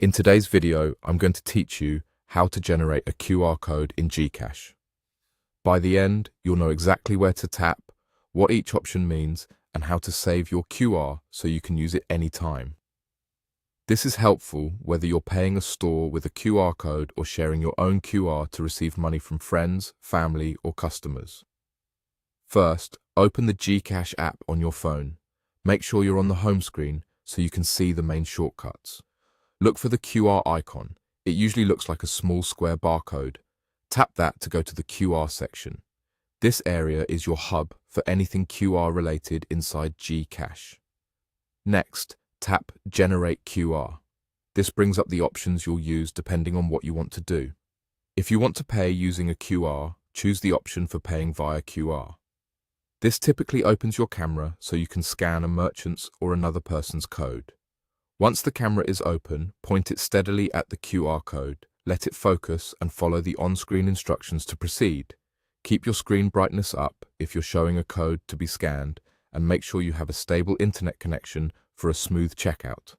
In today's video, I'm going to teach you how to generate a QR code in GCash. By the end, you'll know exactly where to tap, what each option means, and how to save your QR so you can use it anytime. This is helpful whether you're paying a store with a QR code or sharing your own QR to receive money from friends, family, or customers. First, open the GCash app on your phone. Make sure you're on the home screen so you can see the main shortcuts. Look for the QR icon. It usually looks like a small square barcode. Tap that to go to the QR section. This area is your hub for anything QR related inside GCash. Next, tap Generate QR. This brings up the options you'll use depending on what you want to do. If you want to pay using a QR, choose the option for paying via QR. This typically opens your camera so you can scan a merchant's or another person's code. Once the camera is open, point it steadily at the QR code, let it focus and follow the on-screen instructions to proceed. Keep your screen brightness up if you're showing a code to be scanned, and make sure you have a stable internet connection for a smooth checkout.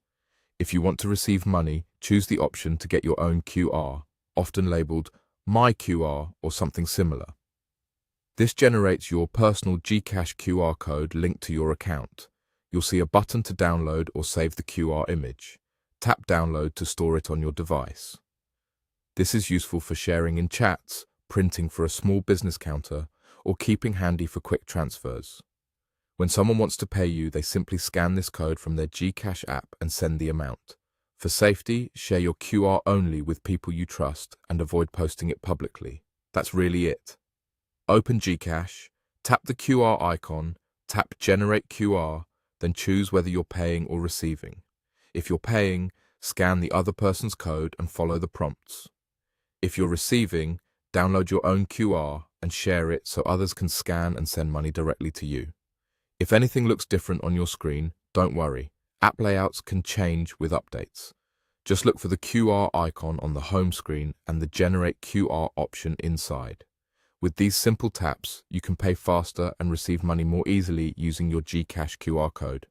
If you want to receive money, choose the option to get your own QR, often labeled My QR or something similar. This generates your personal GCash QR code linked to your account. You'll see a button to download or save the QR image. Tap Download to store it on your device. This is useful for sharing in chats, printing for a small business counter, or keeping handy for quick transfers. When someone wants to pay you, they simply scan this code from their GCash app and send the amount. For safety, share your QR only with people you trust and avoid posting it publicly. That's really it. Open GCash, tap the QR icon, tap Generate QR, then choose whether you're paying or receiving. If you're paying, scan the other person's code and follow the prompts. If you're receiving, download your own QR and share it so others can scan and send money directly to you. If anything looks different on your screen, don't worry. App layouts can change with updates. Just look for the QR icon on the home screen and the Generate QR option inside. With these simple taps, you can pay faster and receive money more easily using your GCash QR code.